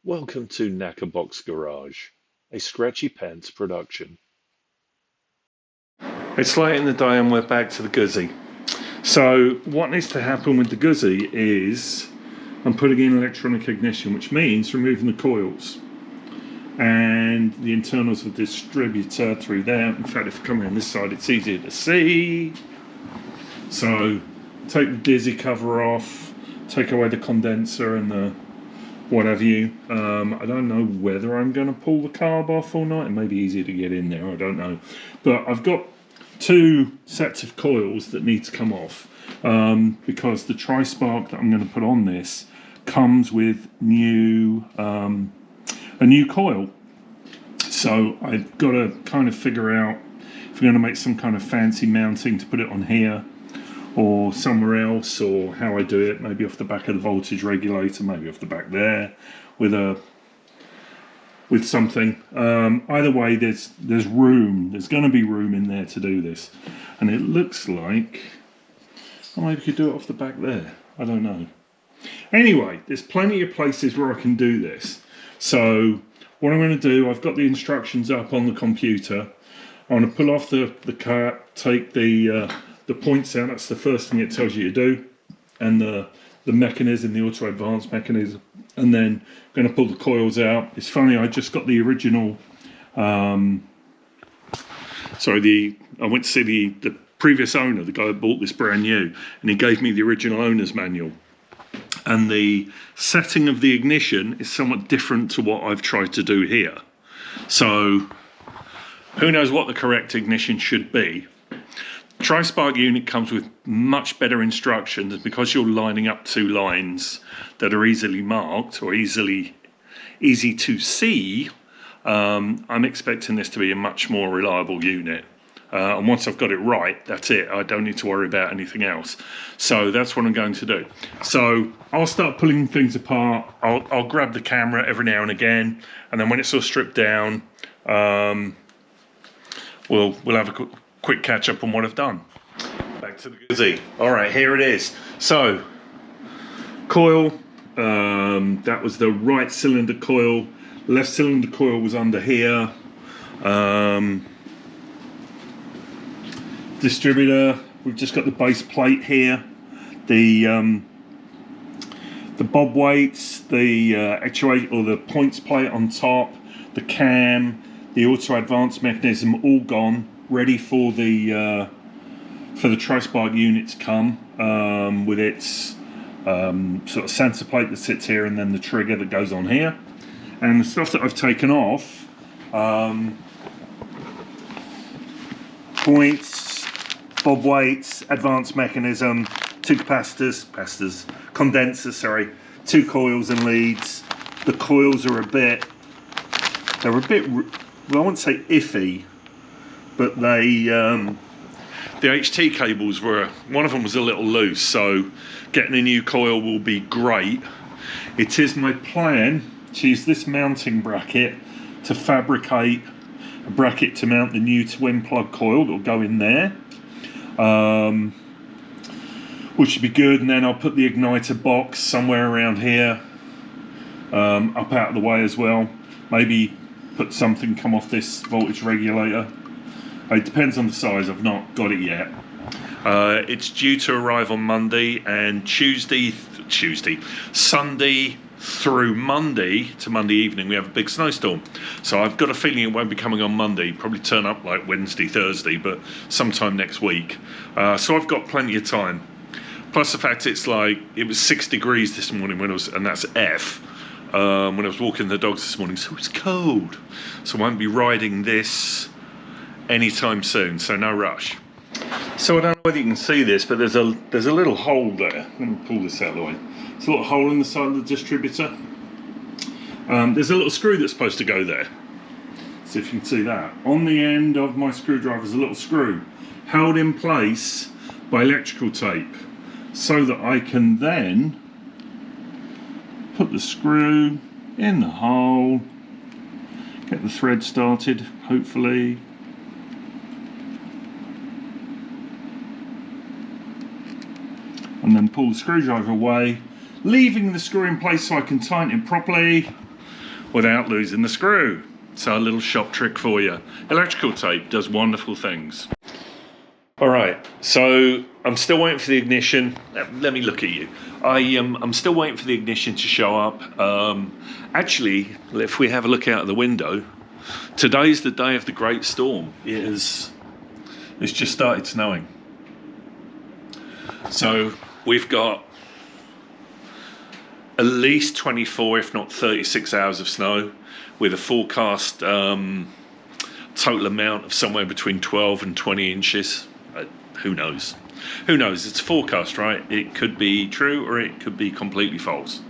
Welcome to Knackerbox Garage, a Scratchy Pants production. It's late in the day and we're back to the Guzzi. So what needs to happen with the Guzzi is I'm putting in electronic ignition, which means removing the coils and the internals of the distributor through there. In fact, if you come around this side, it's easier to see. So take the Dizzy cover off, take away the condenser and the what have you. I don't know whether I'm going to pull the carb off or not. It may be easier to get in there, I don't know. But I've got two sets of coils that need to come off because the tri-spark that I'm going to put on this comes with a new coil. So I've got to kind of figure out if I'm going to make some kind of fancy mounting to put it on here or somewhere else, or how I do it, maybe off the back of the voltage regulator, maybe off the back there with something. Either way, there's room, there's going to be room in there to do this, and it looks like I maybe could do it off the back there, I don't know. Anyway, there's plenty of places where I can do this. So what I'm going to do, I've got the instructions up on the computer. I'm going to pull off the cap, take the points out. That's the first thing it tells you to do, and the mechanism, the auto advance mechanism, and then I'm going to pull the coils out. It's funny, I just got the original I went to see the previous owner, the guy that bought this brand new, and he gave me the original owner's manual, and the setting of the ignition is somewhat different to what I've tried to do here. So who knows what the correct ignition should be. Tri-spark unit comes with much better instructions because you're lining up two lines that are easily marked or easy to see. I'm expecting this to be a much more reliable unit. And once I've got it right, that's it. I don't need to worry about anything else. So that's what I'm going to do. So I'll start pulling things apart. I'll grab the camera every now and again, and then when it's all stripped down, we'll have a quick catch up on what I've done. Back to the Guzzi. All right, here it is. So coil, that was the right cylinder coil. Left cylinder coil was under here. Distributor, we've just got the base plate here. The bob weights, the actuator or the points plate on top, the cam, the auto advance mechanism, all gone, ready for the tri-spark unit to come with its sort of sensor plate that sits here, and then the trigger that goes on here. And the stuff that I've taken off, points, bob weights, advance mechanism, two condensers, sorry, two coils and leads. The coils are a bit, well, I wouldn't say iffy, but the HT cables one of them was a little loose, so getting a new coil will be great. It is my plan to use this mounting bracket to fabricate a bracket to mount the new twin plug coil that will go in there, which should be good. And then I'll put the igniter box somewhere around here, up out of the way as well. Maybe put something come off this voltage regulator. It depends on the size, I've not got it yet. It's due to arrive on Monday, and Sunday through Monday to Monday evening we have a big snowstorm. So I've got a feeling it won't be coming on Monday, probably turn up like Wednesday, Thursday, but sometime next week. So I've got plenty of time. Plus the fact it was 6 degrees this morning and that's F. When I was walking the dogs this morning, so it's cold. So I won't be riding this anytime soon, so no rush. So I don't know whether you can see this, but there's a little hole there. Let me pull this out of the way. There's a little hole in the side of the distributor. There's a little screw that's supposed to go there. So if you can see that. On the end of my screwdriver is a little screw held in place by electrical tape, so that I can then put the screw in the hole, get the thread started, hopefully. And then pull the screwdriver away, leaving the screw in place so I can tighten it properly. without losing the screw. So a little shop trick for you. Electrical tape does wonderful things. All right, so I'm still waiting for the ignition. Let me look at you. I'm still waiting for the ignition to show up. Actually, if we have a look out the window, today's the day of the great storm. It's just started snowing. So we've got at least 24, if not 36 hours of snow, with a forecast total amount of somewhere between 12 and 20 inches. Who knows? Who knows? It's a forecast, right? It could be true or it could be completely false.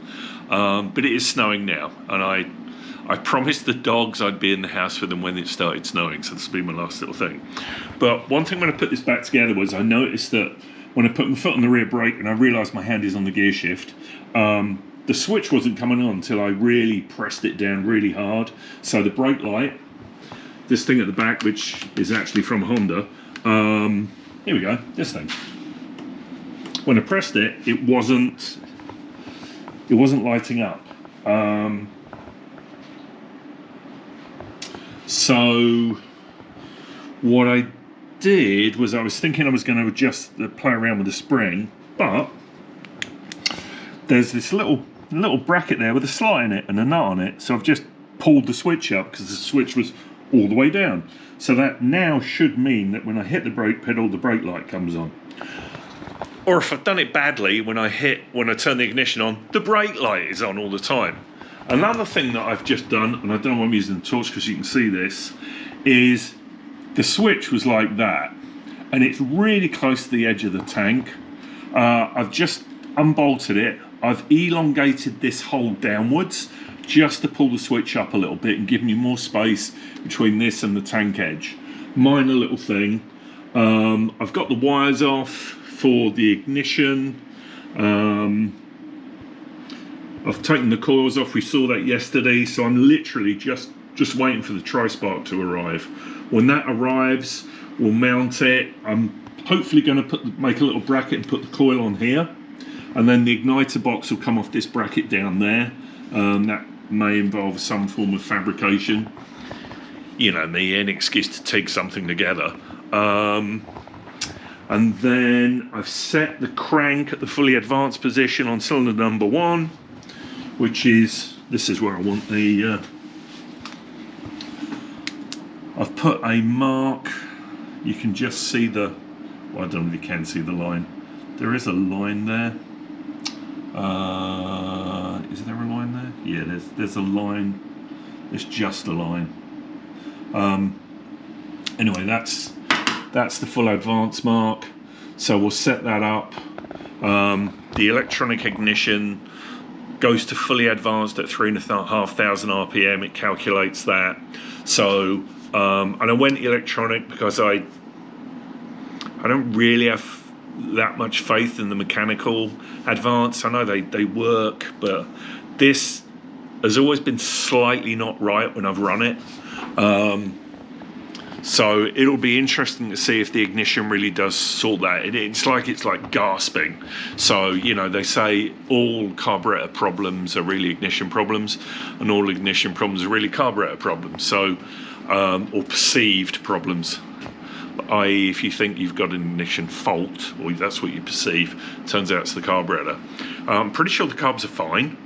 But it is snowing now, and I promised the dogs I'd be in the house with them when it started snowing, so this will be my last little thing. But one thing when I put this back together was I noticed that when I put my foot on the rear brake and I realised my hand is on the gear shift, the switch wasn't coming on until I really pressed it down really hard. So the brake light, this thing at the back, which is actually from Honda, here we go, this thing. When I pressed it, it wasn't lighting up. So what I did was I was thinking I was going to adjust play around with the spring, but there's this little bracket there with a slot in it and a nut on it. So I've just pulled the switch up because the switch was all the way down. So that now should mean that when I hit the brake pedal, the brake light comes on. Or if I've done it badly, when I turn the ignition on, the brake light is on all the time. Another thing that I've just done, and I don't know why I'm using the torch because you can see this, is the switch was like that, and it's really close to the edge of the tank. I've just unbolted it. I've elongated this hole downwards just to pull the switch up a little bit and give me more space between this and the tank edge. Minor little thing. I've got the wires off for the ignition. I've taken the coils off. We saw that yesterday, so I'm literally just waiting for the tri-spark to arrive. When that arrives, we'll mount it. I'm hopefully going to make a little bracket and put the coil on here, and then the igniter box will come off this bracket down there. That may involve some form of fabrication. You know me, an excuse to take something together. And then I've set the crank at the fully advanced position on cylinder number 1, which is, this is where I want the, I've put a mark. You can just see the, well, I don't know if you can see the line. There is a line there. Is there a line there? Yeah, there's a line. There's just a line. Anyway, that's the full advance mark. So we'll set that up. The electronic ignition goes to fully advanced at 3,500 RPM. It calculates that. So, and I went electronic because I don't really have that much faith in the mechanical advance. I know they work, but this has always been slightly not right when I've run it. So it'll be interesting to see if the ignition really does sort that. It's like gasping. So, you know, they say all carburetor problems are really ignition problems, and all ignition problems are really carburetor problems. So, or perceived problems. I.e., if you think you've got an ignition fault, or that's what you perceive, turns out it's the carburetor. I'm pretty sure the carbs are fine.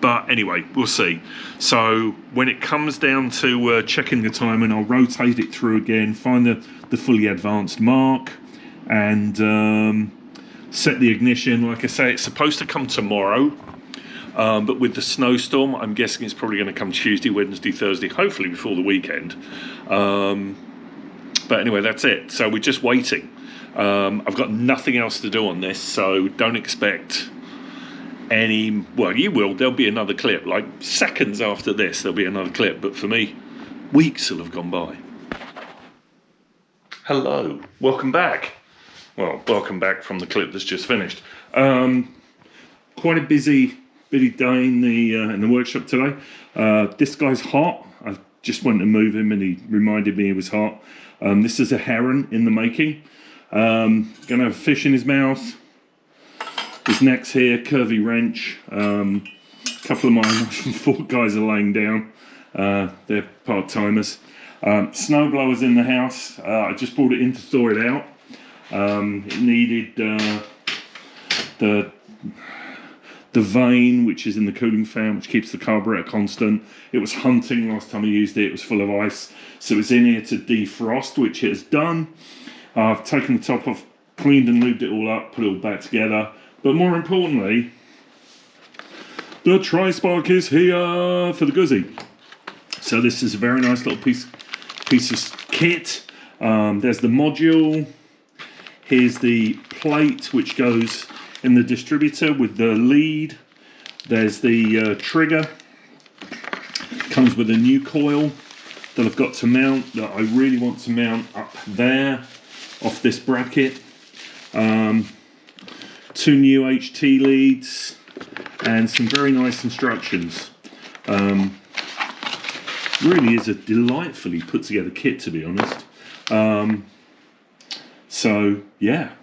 But anyway, we'll see. So when it comes down to checking the time, and I'll rotate it through again, find the fully advanced mark, and set the ignition. Like I say, it's supposed to come tomorrow, but with the snowstorm, I'm guessing it's probably going to come Tuesday, Wednesday, Thursday, hopefully before the weekend. But anyway, that's it. So we're just waiting. I've got nothing else to do on this, so don't expect any, well, you will, there'll be another clip, like seconds after this there'll be another clip, but for me, weeks will have gone by. Hello, welcome back. Well, welcome back from the clip that's just finished. Quite a busy day in the workshop today. This guy's hot. I just went to move him and he reminded me he was hot. This is a heron in the making. Gonna have a fish in his mouth. His neck's here, curvy wrench, couple couple of my knife and fork guys are laying down. They're part-timers. Snowblower's in the house. I just brought it in to thaw it out. It needed the vane, which is in the cooling fan, which keeps the carburetor constant. It was hunting last time I used it. It was full of ice, so it's in here to defrost, which it has done. I've taken the top off, cleaned and lubed it all up, put it all back together. But more importantly, the tri-spark is here for the Guzzi. So this is a very nice little piece of kit. There's the module. Here's the plate which goes in the distributor with the lead. There's the trigger. Comes with a new coil that I've got to mount, that I really want to mount up there off this bracket. 2 new HT leads and some very nice instructions. Really is a delightfully put together kit, to be honest. So yeah,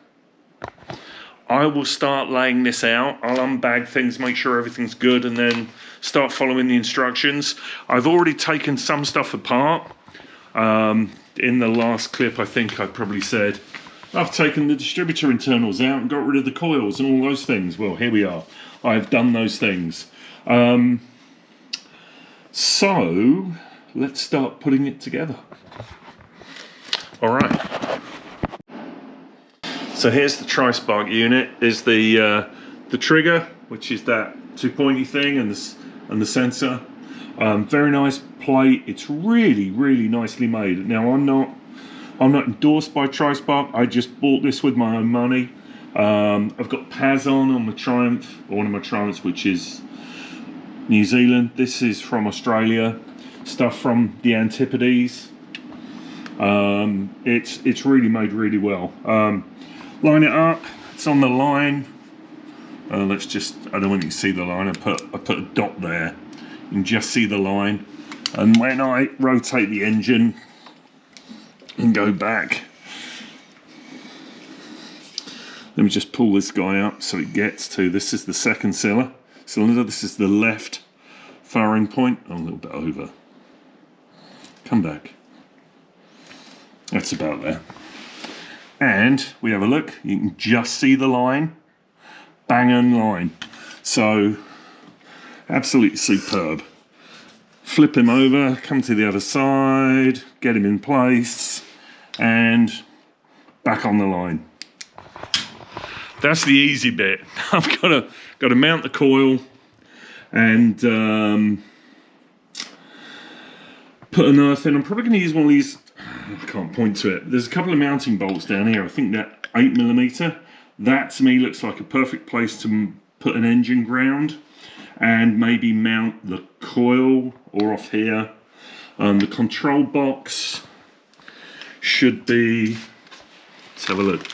I will start laying this out. I'll unbag things, make sure everything's good, and then start following the instructions. I've already taken some stuff apart. In the last clip, I think I probably said I've taken the distributor internals out and got rid of the coils and all those things. Well, here we are. I've done those things. So let's start putting it together. All right. So here's the tri-spark unit. Is the trigger, which is that 2-pointy thing, and the sensor. Very nice plate. It's really, really nicely made. Now I'm not endorsed by Tri-Spark. I just bought this with my own money. I've got Paz on my Triumph, or one of my Triumphs, which is New Zealand. This is from Australia. Stuff from the Antipodes. It's really made really well. Line it up. It's on the line. Let's just, I don't want you to see the line. I put a dot there. You can just see the line. And when I rotate the engine and go back, let me just pull this guy up so it gets to, this is the second cylinder. This is the left firing point. Oh, a little bit over. Come back. That's about there. And we have a look. You can just see the line. Bang on line. So, absolutely superb. Flip him over, come to the other side, get him in place, and back on the line. That's the easy bit. I've got to mount the coil and put an earth in. I'm probably going to use one of these. I can't point to it. There's a couple of mounting bolts down here. I think they're 8mm. That to me looks like a perfect place to put an engine ground and maybe mount the coil, or off here. The control box should be, let's have a look.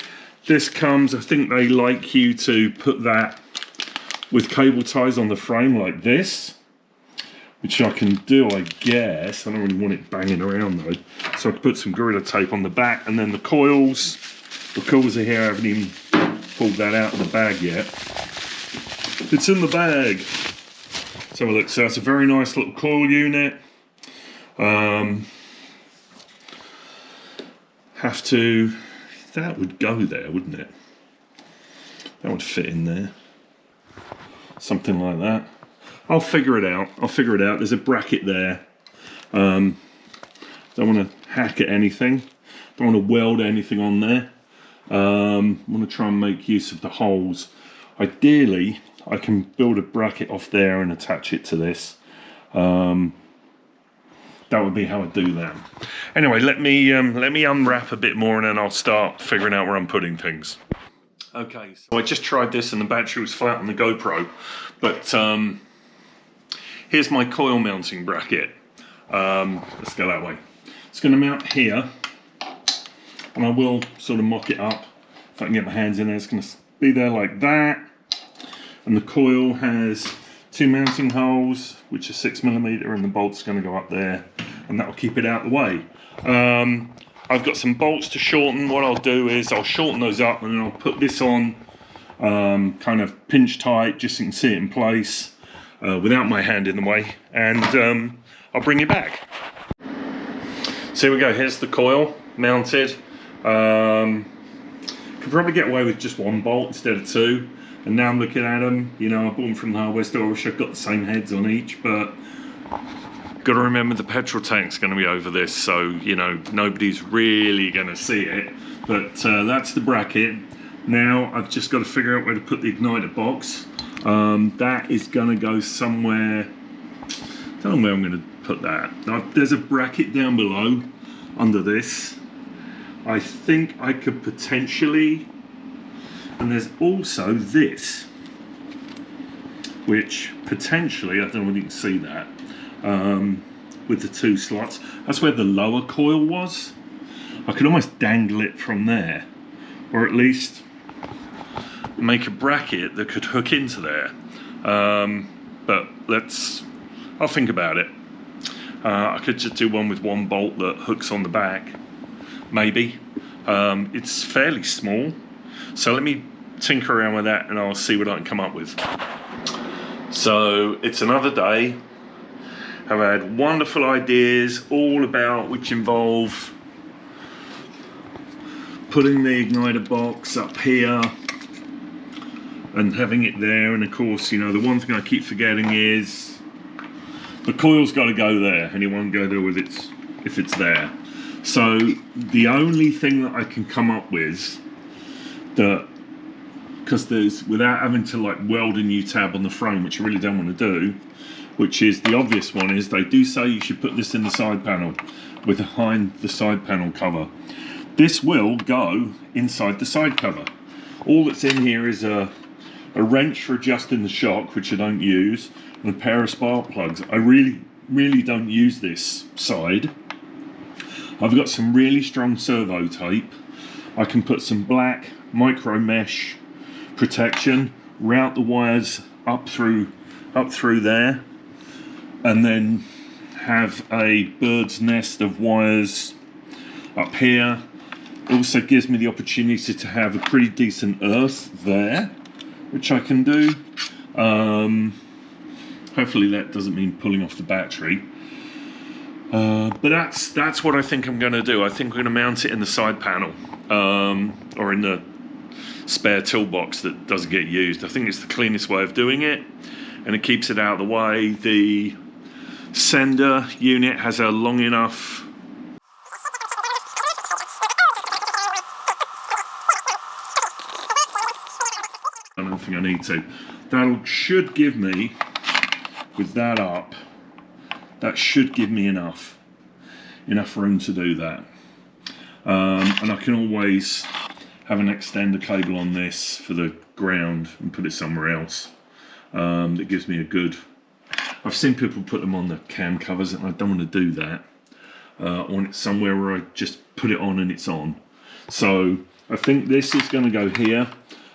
This comes, I think they like you to put that with cable ties on the frame like this, which I can do, I guess. I don't really want it banging around though. So I can put some Gorilla Tape on the back, and then the coils are here. I haven't even pulled that out of the bag yet. It's in the bag. Let's have a look. So that's a very nice little coil unit. That would go there, wouldn't it? That would fit in there. Something like that. I'll figure it out. There's a bracket there. Don't want to hack at anything. Don't want to weld anything on there. Want to try and make use of the holes. Ideally, I can build a bracket off there and attach it to this. That would be how I do that. Anyway, let me unwrap a bit more, and then I'll start figuring out where I'm putting things. Okay, so I just tried this and the battery was flat on the GoPro, but here's my coil mounting bracket. Let's go that way. It's going to mount here, and I will sort of mock it up if I can get my hands in there. It's going to be there like that, and the coil has 2 mounting holes, which are 6mm, and the bolt's going to go up there, and that will keep it out of the way. I've got some bolts to shorten. What I'll do is I'll shorten those up, and then I'll put this on kind of pinch tight, just so you can see it in place. without my hand in the way, and I'll bring it back. So here we go, here's the coil mounted. Could probably get away with just one bolt instead of two, and now I'm looking at them, you know, I bought them from the hardware store. I wish I'd got the same heads on each, but got to remember the petrol tank's going to be over this, so you know, nobody's really going to see it. But that's the bracket. Now I've just got to figure out where to put the igniter box. That is going to go somewhere, I don't know where I'm going to put that. Now, there's a bracket down below under this. I think I could potentially, and there's also this, which potentially, I don't know whether you can see that, with the two slots. That's where the lower coil was. I could almost dangle it from there, or at least make a bracket that could hook into there. But I'll think about it. I could just do one with one bolt that hooks on the back, maybe. It's fairly small, so let me tinker around with that and I'll see what I can come up with. So it's another day. I've had wonderful ideas all about, which involve putting the igniter box up here and having it there, and of course, you know, the one thing I keep forgetting is the coil's got to go there, and it won't go there with its, if it's there. So the only thing that I can come up with that, because there's, without having to like weld a new tab on the frame, which I really don't want to do, which is the obvious one, is they do say you should put this in the side panel, with behind the side panel cover. This will go inside the side cover. All that's in here is a wrench for adjusting the shock, which I don't use, and a pair of spark plugs. I really don't use this side. I've got some really strong servo tape. I can put some black micro mesh protection, route the wires up through there, and then have a bird's nest of wires up here. Also gives me the opportunity to have a pretty decent earth there, which I can do. Hopefully that doesn't mean pulling off the battery. But that's what I think I'm going to do. I think I'm going to mount it in the side panel, or in the spare toolbox that doesn't get used. I think it's the cleanest way of doing it, and it keeps it out of the way. The sender unit has a long enough I don't think I need to. That should give me, with that up, that should give me enough room to do that. And I can always have an extender cable on this for the ground and put it somewhere else. That gives me a good, I've seen people put them on the cam covers, and I don't want to do that. I want it somewhere where I just put it on and it's on. So I think this is going to go here.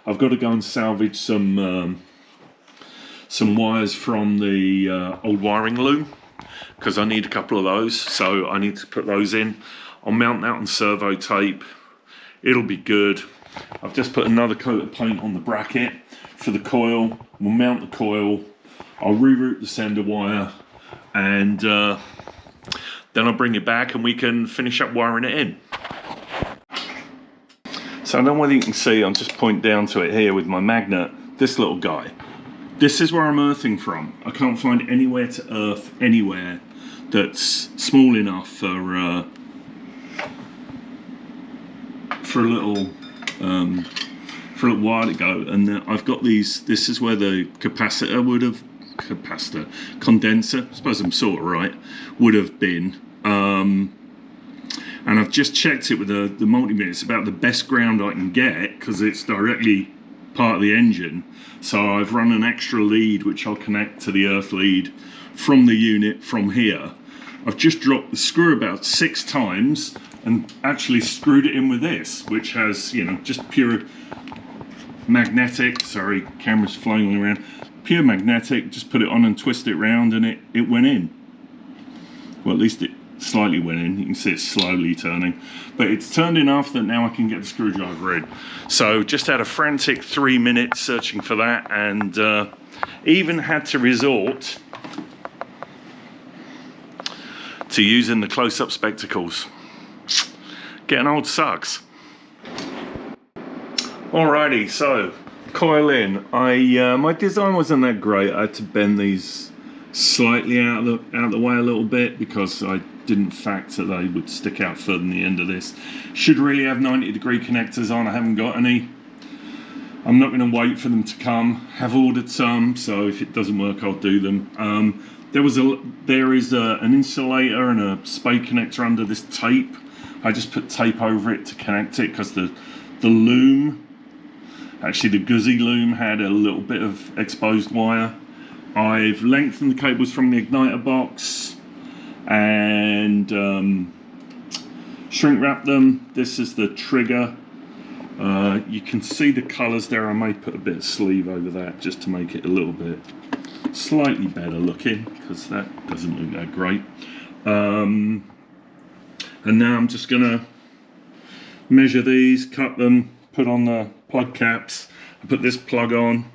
I've got to go and salvage some wires from the old wiring loom, because I need a couple of those, so I need to put those in. I'll mount that on servo tape. It'll be good. I've just put another coat of paint on the bracket for the coil. We'll mount the coil. I'll reroute the sender wire, and then I'll bring it back and we can finish up wiring it in. So I don't know whether you can see, I'm just pointing down to it here with my magnet, this little guy. This is where I'm earthing from. I can't find anywhere to earth anywhere that's small enough for a little while to go. And I've got these, this is where the capacitor would have, condenser, I suppose I'm sort of right, would have been. And I've just checked it with the multimeter. It's about the best ground I can get, because it's directly part of the engine. So I've run an extra lead, which I'll connect to the earth lead from the unit from here. I've just dropped the screw about 6 times and actually screwed it in with this, which has, you know, just pure magnetic, sorry, camera's flying all around, pure magnetic. Just put it on and twist it round and it went in. Well, at least slightly went in. You can see it's slowly turning, but it's turned enough that now I can get the screwdriver in. So just had a frantic 3 minutes searching for that, and even had to resort to using the close-up spectacles. Getting old sucks. Alrighty, so coil in. My design wasn't that great. I had to bend these slightly out of the way a little bit because I didn't factor they would stick out further than the end of this. Should really have 90-degree connectors on. I haven't got any. I'm not going to wait for them to come. Have ordered some, so if it doesn't work, I'll do them. There is an insulator and a spade connector under this tape. I just put tape over it to connect it because the loom, actually the Guzzi loom, had a little bit of exposed wire. I've lengthened the cables from the Knackerbox and shrink wrap them. This is the trigger. You can see the colours there. I may put a bit of sleeve over that just to make it a little bit slightly better looking, because that doesn't look that great. And now I'm just going to measure these, cut them, put on the plug caps. I put this plug on.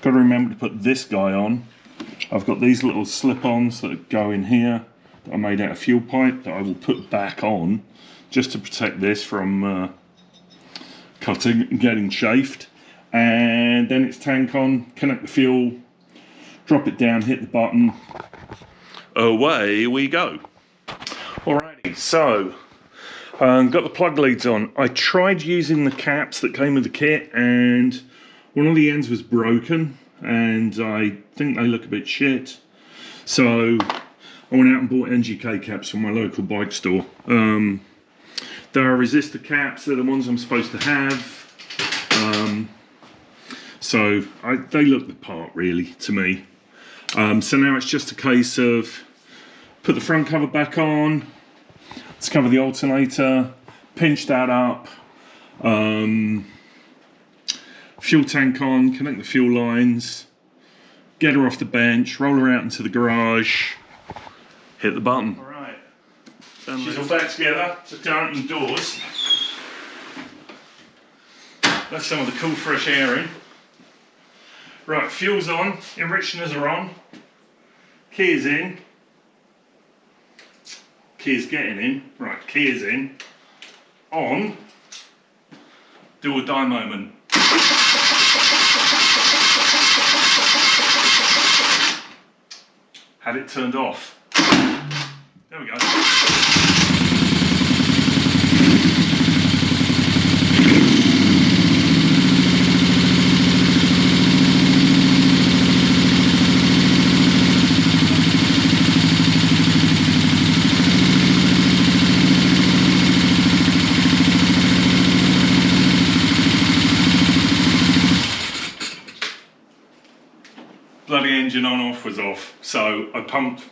Got to remember to put this guy on. I've got these little slip-ons that go in here that I made out of fuel pipe that I will put back on just to protect this from cutting and getting chafed. And then it's tank on, connect the fuel, drop it down, hit the button, away we go. Alrighty, so got the plug leads on. I tried using the caps that came with the kit, and one of the ends was broken, and I think they look a bit shit. So I went out and bought NGK caps from my local bike store. There are resistor caps. They're the ones I'm supposed to have. So they look the part, really, to me. So now it's just a case of put the front cover back on, let's cover the alternator, pinch that up, fuel tank on, connect the fuel lines, get her off the bench, roll her out into the garage, hit the button. Alright, she's all back together, so down in the doors. That's some of the cool fresh air in. Right, fuel's on, enrichers are on, key is in, key is getting in, right, key is in, on, do or die moment. Had it turned off. There we go. Bloody engine on off was off, so I pumped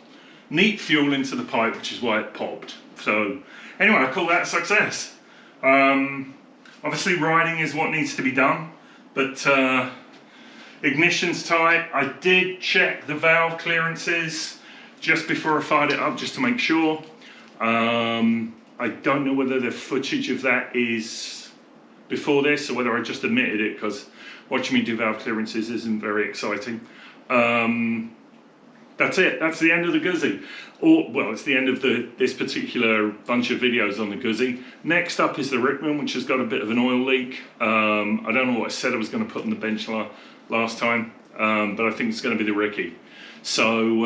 neat fuel into the pipe, which is why it popped. So anyway, I call that a success. Obviously riding is what needs to be done, but ignition's tight. I did check the valve clearances just before I fired it up, just to make sure. I don't know whether the footage of that is before this or whether I just omitted it, because watching me do valve clearances isn't very exciting. That's it. That's the end of the Guzzi. Or, well, it's the end of this particular bunch of videos on the Guzzi. Next up is the Rickman, which has got a bit of an oil leak. I don't know what I said I was going to put on the bench last time, but I think it's going to be the Ricky. So,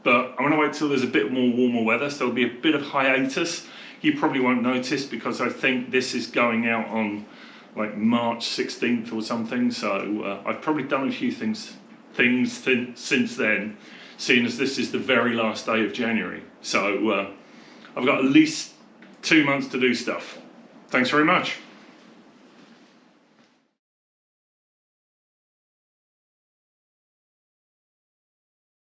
but I'm going to wait till there's a bit more warmer weather, so there'll be a bit of hiatus. You probably won't notice because I think this is going out on like March 16th or something. So I've probably done a few things since then, seeing as this is the very last day of January. So I've got at least 2 months to do stuff. Thanks very much.